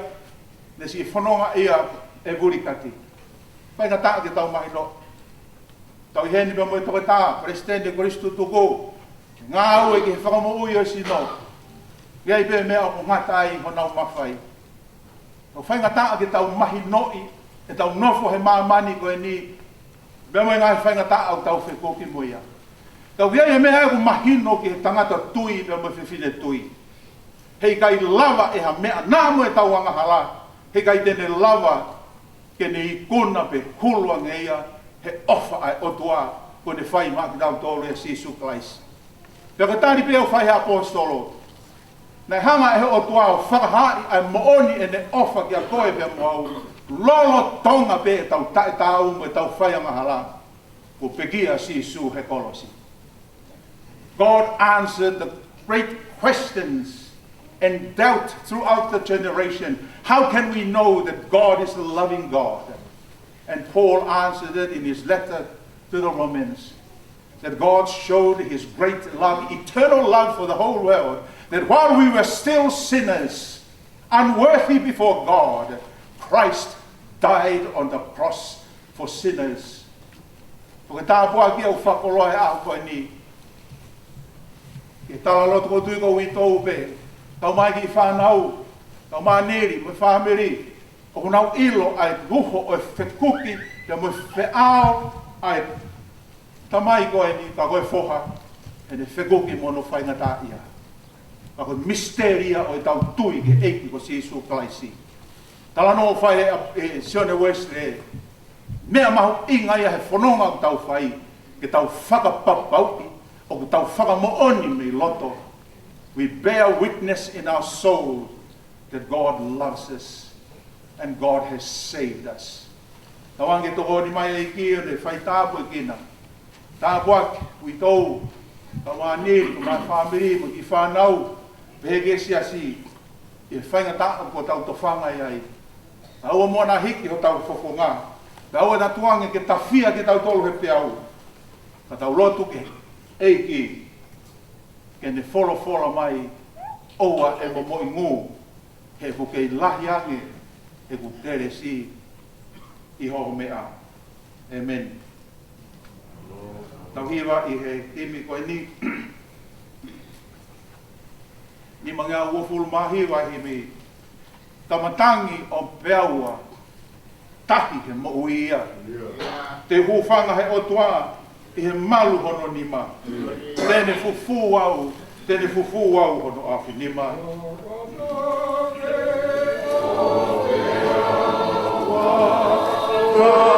Ne si whanonga ia e vurikati. Whai ka taha ke tau mahi no. Tau i heni pia mo i toke tā. Presidente Kristu tuku. Ngā au e ki he whakamo ui o si no. Iai pe mea o ngata ai honau mawhai. O whai ngata ke tau mahi noi, e tau nofo he maamani ko e ni, bea mo ngai whai ngata au tau whekoki mo ia. Kau iai he mea e mahino ki he tangata tui, bea mo whiwhine tui. Hei kai lava e ha mea, nā mo e tau anga hala, hei kai tene lava ke ne ikuna pe hulua nge ia, he ofa ai otua, ko ne whai maki tau tolu e Sisu Klaisi. Pea ka tani pe o whai he apostolo, nei hanga e o tua o whakahari ai mooni e ne ofa ki a koe pia mo au lolo tonga pe tau tae tau mo e tau whaianga hala ko pegia si su he kolosi. God answered the great questions and doubt throughout the generation. How can we know that God is the loving God? And Paul answered it in his letter to the Romans. That God showed his great love, eternal love for the whole world, that while we were still sinners, unworthy before God, Christ died on the cross for sinners. Porque tā pua ki au whakolohe a koe ni. Ke tala loto ko tui ko i tau pe. Tau mai ki whanau, tau mai neri, me whamiri. O nau ilo ai ruho o whekuki, te mo whiao ai tamai koe ni, ka koe whoha. ne whekoki mono whaingata ia. Ako misteria o tau tui ke eiki ko si Isu Kalaisi. Tala no whai e Sione West le. Mea mahu inga ia he whanonga o tau whai. Ke tau whakapapauti o ke tau whakamooni me loto. We bear witness in our soul that God loves us and God has saved us. Tawange toko ni mai e kia ne whai tāpu e kina. Tāpu ake, ui tau, tawani, ko mai whamiri, mo ki whanau, peheke siasi, e whainga tāka ko tau to whanga iai. Aua moana hiki ho tau whofonga. Aua na tuange ke tawhia ke tau tolu he peau. Ka tau lotu ke eiki, ke ne wholo mai, oua e mo moi ngū, he ko kei lahi ange, he ko tere si, i hoho mea. Amen. Tau hiwa i he kimi koe ni. Ni mangea uofulu mahiwa hi mi. Tamatangi o peaua. Tahi he mo uia. Te hufanga he otua i he malu hono nima. Tene fufu au hono afi nima. Yeah.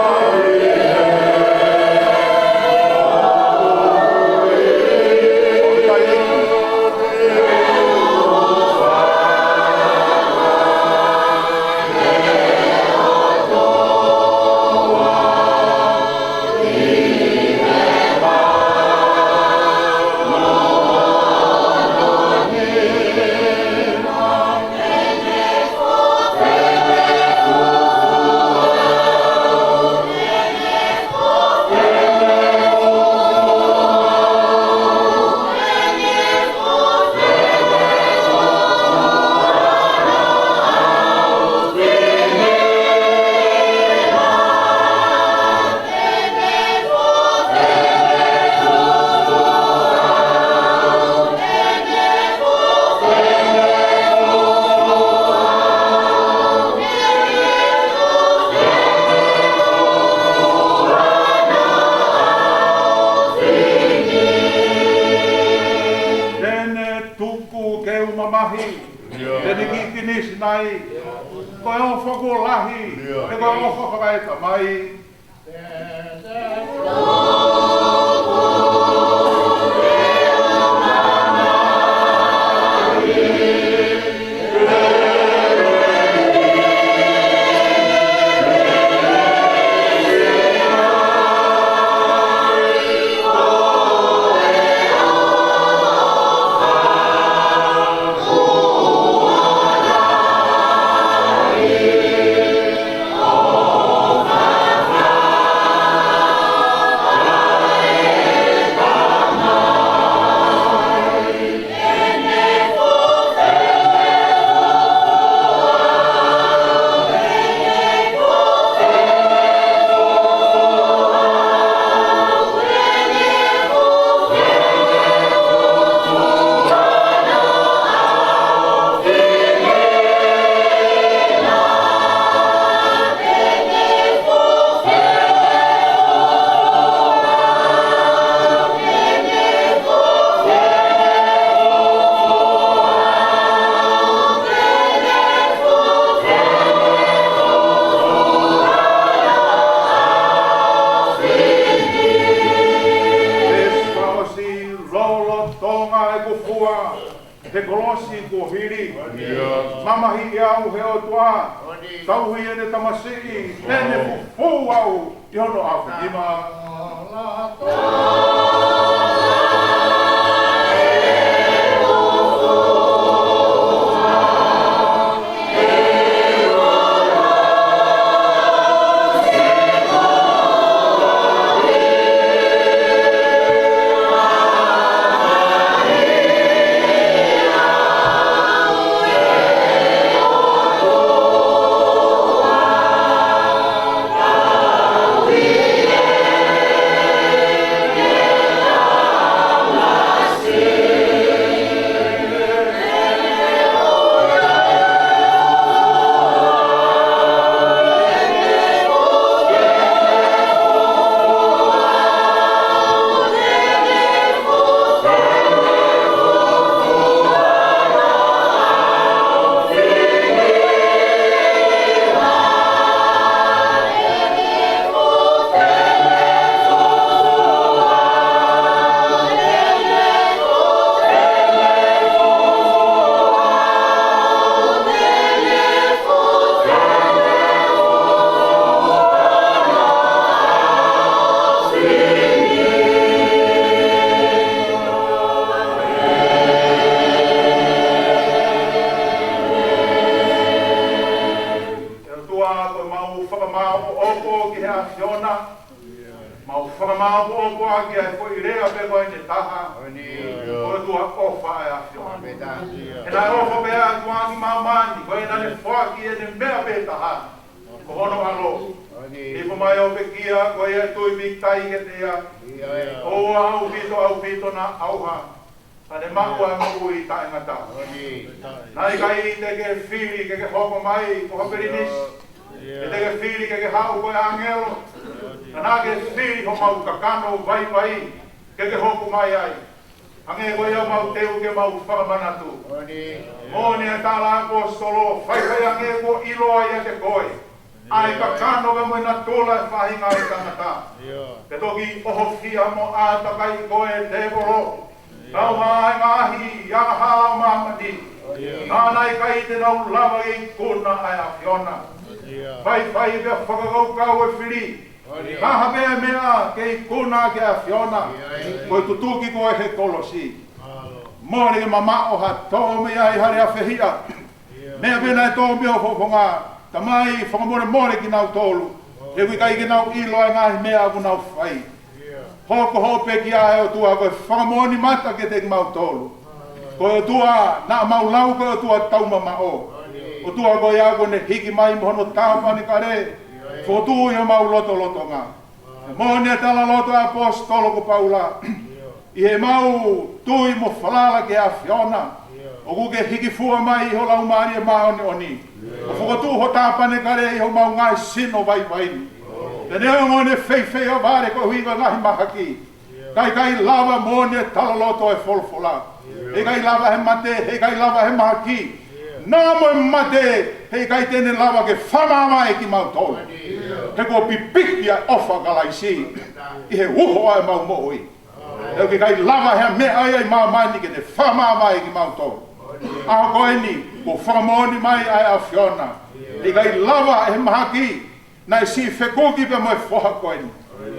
Mau whakamāpua po aki ai ko i rea pe koe te taha. Koe tua ofa e afio. E nai ofa pe a tuangi mamani, koe na le whaki e ne mea pe taha. Ko hono alo. I po mai au pe kia, koe e tui big tai ke tea. O au pito na auha. Ane maku e maku i tae ngata. Nai kai i te ke whiri ke hoko mai, ko haperinis. E te ke whiri ke hau koe angelo. Nā ke whiri ho mau kakano vai, ke hoko mai ai. Ange koe au mau teu ke mau whakamanatu. Mōni e tāla apostolo, whai ange ko iloa ia te koe. Ai kakano ke moina tūla e whahinga i tangata. Te toki oho fia mo āta kai koe te boro. Nau mai ngahi, yanga hala mamati. Nānai kai te nau lava i kuna ai a Fiona. Vai pia whakakaukau e whiri. Kaha mea mea ke i kuna ke a Fiona. Koe tutuki koe he kolosi. Mōni ke mamao ha tō mea i hare a whehia. Mea pena e tō mea whoponga. Ta mai whakamore ki nau tōlu. He kui kai ki nau ilo e ngahi mea ku nau whai. Hoko hope ki a o tua koe whakamoni mata ke te mau tōlu. Koe o tua na mau lau koe o tua taumama o. O tua koe a koe ne hiki mai mohono tāpani ka re. Fotu i o mau loto ngā. Mōni e tala loto apostolo ko Paula. I he mau tui mo whalala ke a Fiona. O kuke hiki fua mai i ho lau maari e maoni oni. O whakatu ho tāpani ka re i ho mau ngai sino vai vaini. Te neo ngone whei o vare ko huiwa ngahi mahaki. Kai lava mōne e tala loto e folfola. He kai lava he mate, he kai lava he mahaki. Nā moe mate, he kai tene lava ke whamama e ki mau tolu. He ko pipiki a ofa kalaisi. I he uho ai mau mo'i. He kai lava he mea ai mau mani ke te whamama e ki mau tolu. Aho koe ni, ko whamoni mai ai a Fiona. He kai lava he mahaki. Nai si whekoki pe moe whoha koe ni.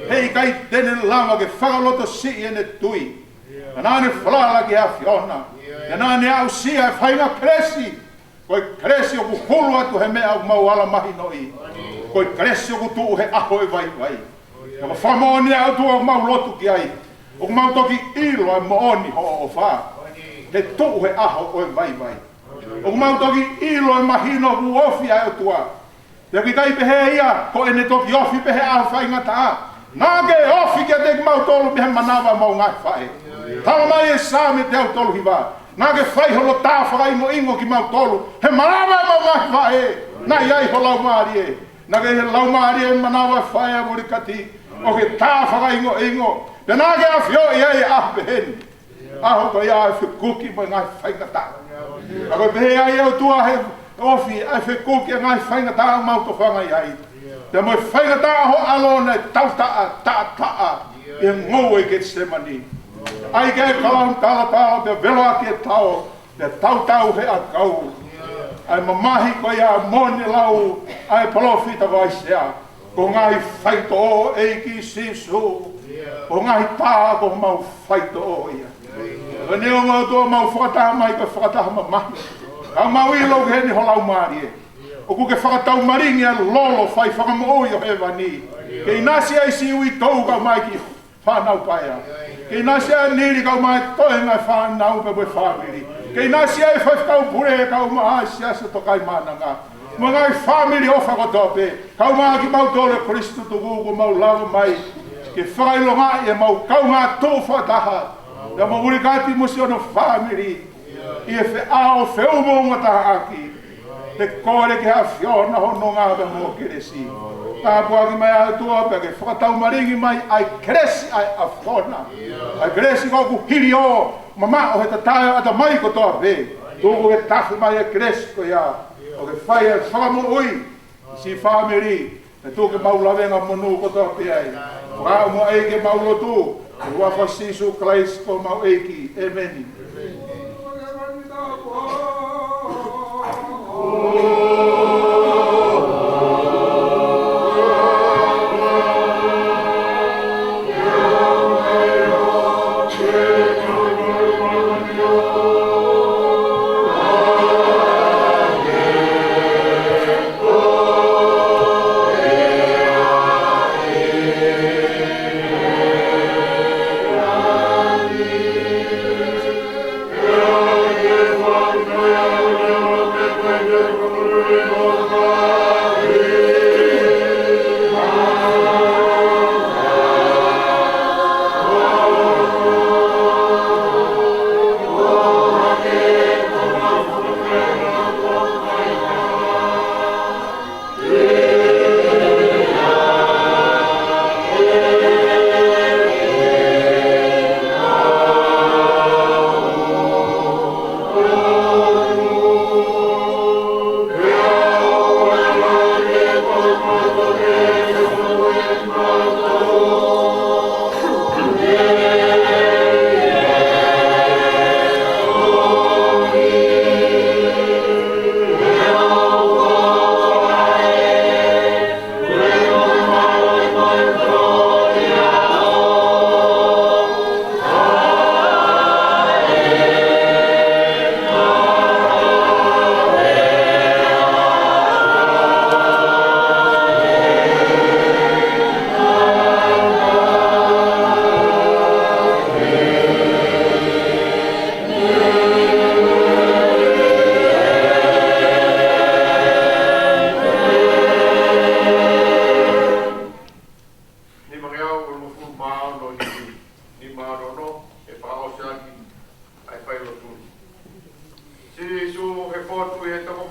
Hei kai tene lava ke whakaloto si e ne tui. Nāne whalala ki a Fiona. Nāne au sia e whainga kresi. Koe kresi o ku hulu atu he mea au mau ala mahi noi. Koe kresi o ku tuu he aho e vai. Kama whamoni au tua o mau lotu ki ai. O mau toki ilo e mooni ho o wha. He tuu he aho o e vai. O mau toki ilo e mahino ku ofi ai o tua. Te ki kai pehe ia, ko ene toki ofi pehe aho whainga taa. Nāke ofi kia te mau tolu pehe manawa mau ngai whae. Tala mai e sāme te au tolu hiwa. Nāke whai holo tāwhaka ingo ki mau tolu. He manawa mau ngai whae. Nā iai ho lau maari e. Nāke he lau maari e manawa whae a murikati. O ke tāwhaka ingo. Te nāke a whio iai e aho peheni. Aho ko ia e whikuki mai ngai whainga taa. Ako pehe ai au tua he ofi ai whikuki e ngai whainga taa mau to whanga iai. Te moi whainga taa ho alona e tautaa. E ngou e ke semani. Ai ke kalam tala te veloa ke tau. Te tautau he a kau. Ai mamahi ko ia moni lau. Ai palofita vai sea. Ko ngai whaito o eiki sisu. Ko ngai taa ko mau whaito o ia. Ka neo ngau tua mau whakataha mai ka whakataha mamahi. Ka mau ilo ke ni holau maari e. O ku ke whakatau maringi a lolo whai whakamooi o hewa ni. Ke inasi ai si ui tou kau mai ki whanau paia. Ke inasi ai niri kau mai tohenga whanau pe mui whamiri. Ke inasi ai whaifkau pure kau maa siasa tokai mananga. Mga i whamiri o whakotope. Kau maa ki mau tole Kristu tuku ko mau lava mai. Ke whakailonga e mau kau ngā tō whataha. Ya mau urikati musi ono whamiri. I e wheao wheumo ngataha aki. Te kore ke ha Fiona hono ngā pe mō keresi. Tā puaki mai au tua pe ke whakatau maringi mai ai keresi ai a Fiona. Ai keresi kau ku hiri o mama o he tatai ata mai ko toa pe. Tūku ke tafu mai e keresi ko ia. O ke whai e whakamo ui. Si whamiri. E tūke maulawenga monu ko toa pe ai. Whakao mo eike maulotu. Wafa Sisu Christ ko mau eiki. Amen.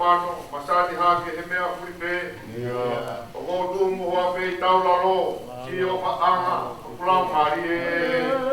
mano, masani hake he mea kuri pe. O ngō tūmu hoa pe I tau lalo, si o maanga, o kulau marie.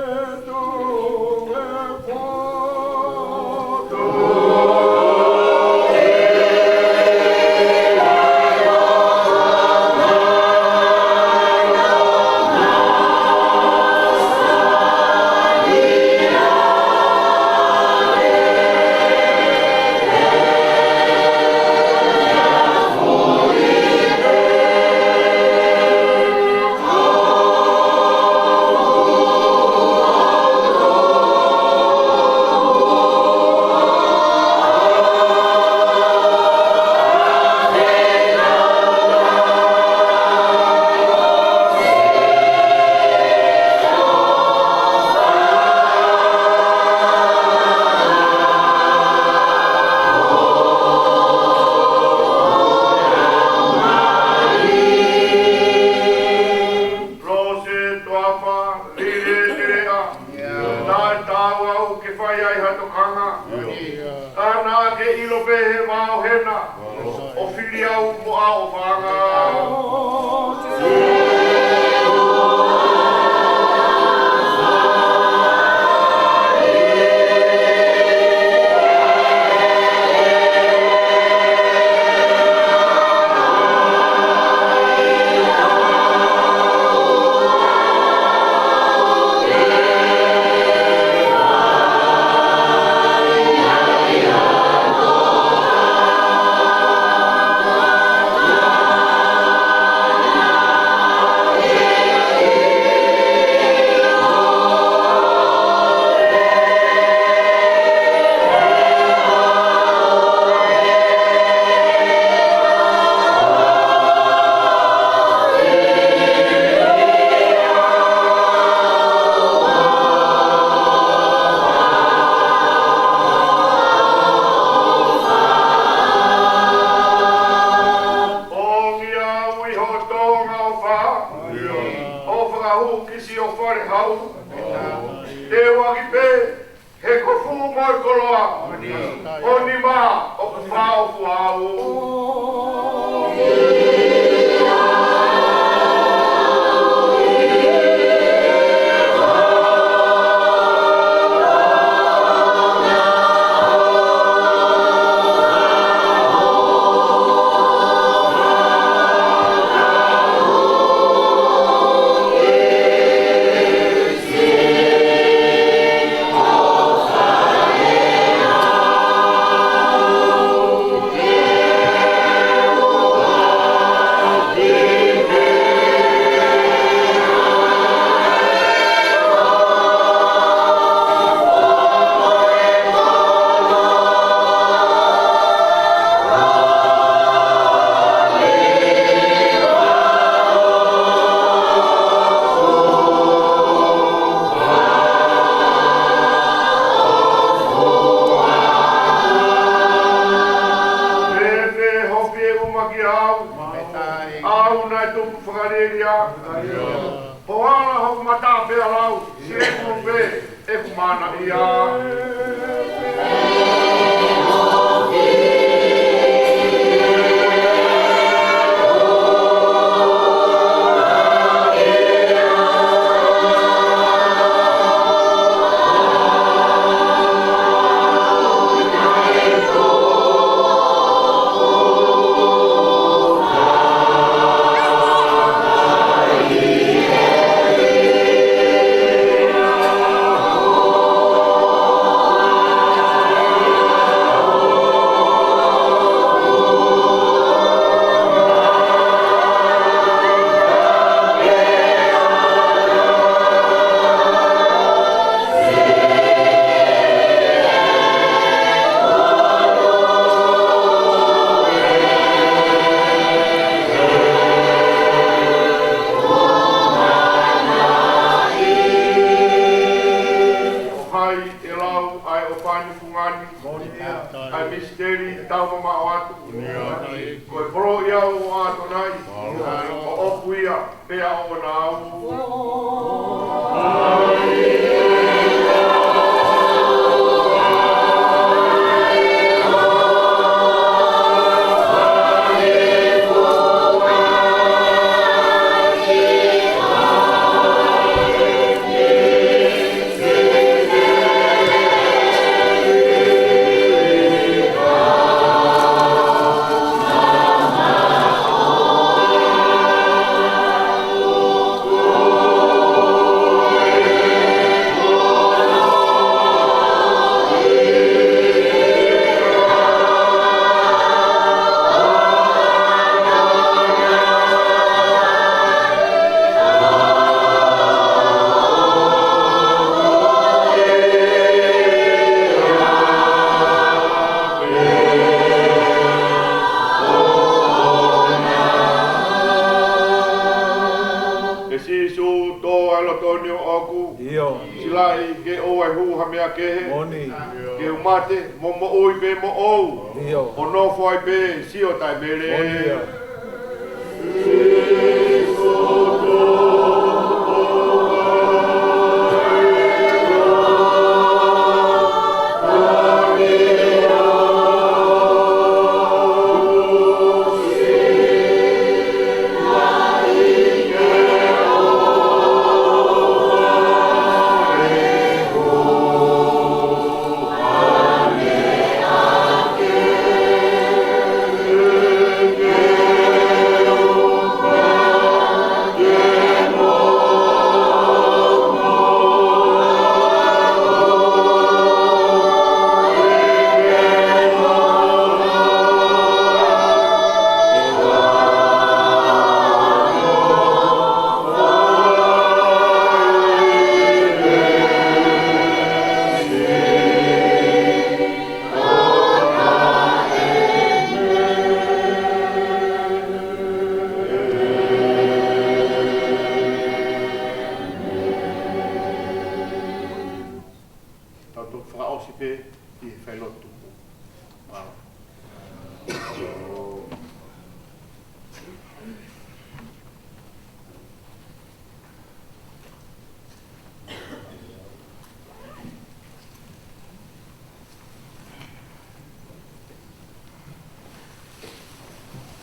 toni o aku. Iyo. Silai ke o ai hu ha mea ke he. Moni. Ke umate mo oi pe mo ou. Iyo. O no foi pe si o tai mele. Moni.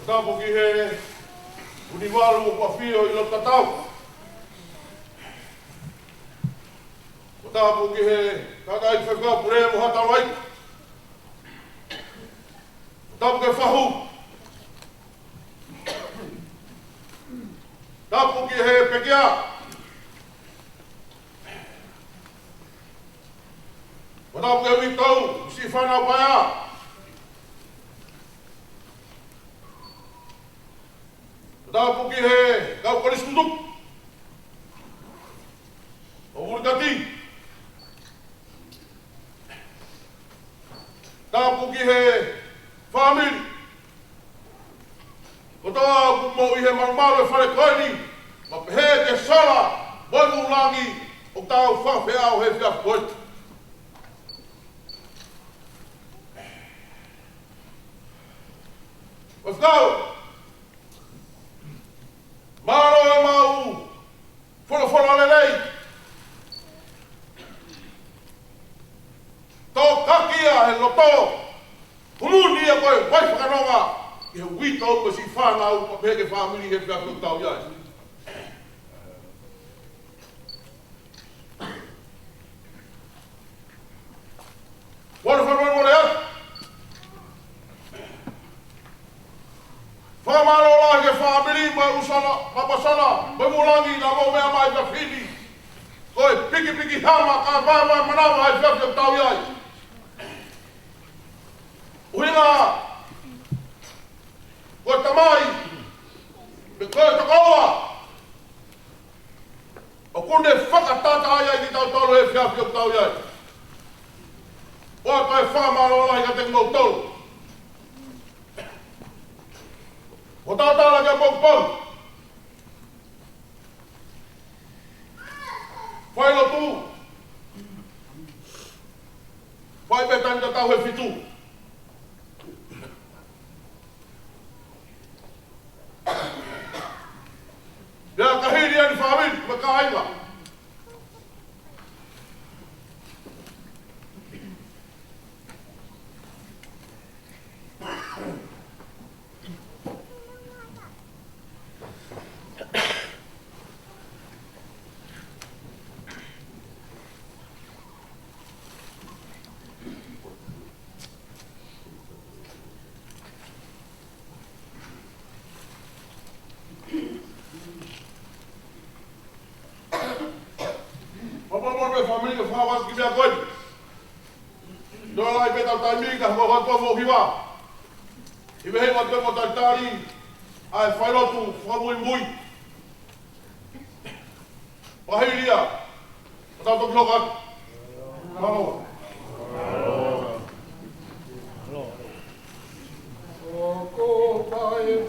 Tapo ki he univalu o pafio i lo tatau. O tapo ki he kakai whakau pure mo hatau ai. O tapo ke whahu. Tapo ki he pekia. O tapo ke witau si whanau paia. Tapo ki he kau palis kunduk. O urkati. Tapo ki he family. O tapo mo i he marumaro e whare koini. Ma pehe ke sala. Boimu langi. O tau whawheau he whia koini. Let's go! Maro e mau, whora lelei. Tō kakia he loto, huluni e koe, wai whakanonga, i he wito ko si whanau, pa peke whamiri he whiako tau iai. Whara more atu. Whamaro la ke whamiri, mai usana, papasana, mai mulangi, na mo mea mai ka whini. Koe piki hama, ka vai manawa, hai whiako tau iai. Uhinga, koe tamai, me koe takaua. O kune whakatata ai ai ni tau tolu he whiako tau iai. Oa koe whamaro la ka te ngau tolu. O tātala kia pokpau. Whai lo tu. Whai me tanga tau he whitu. Ia kahiri ani whawiri, me ka hainga. Família fala que me agora. Não lá e beta o timing, a rua tua vou viva. E me rema temo tartari. Ai fai lo tu, fa muito. Bahia. Tá to jogar. Vamos. Alô. O pai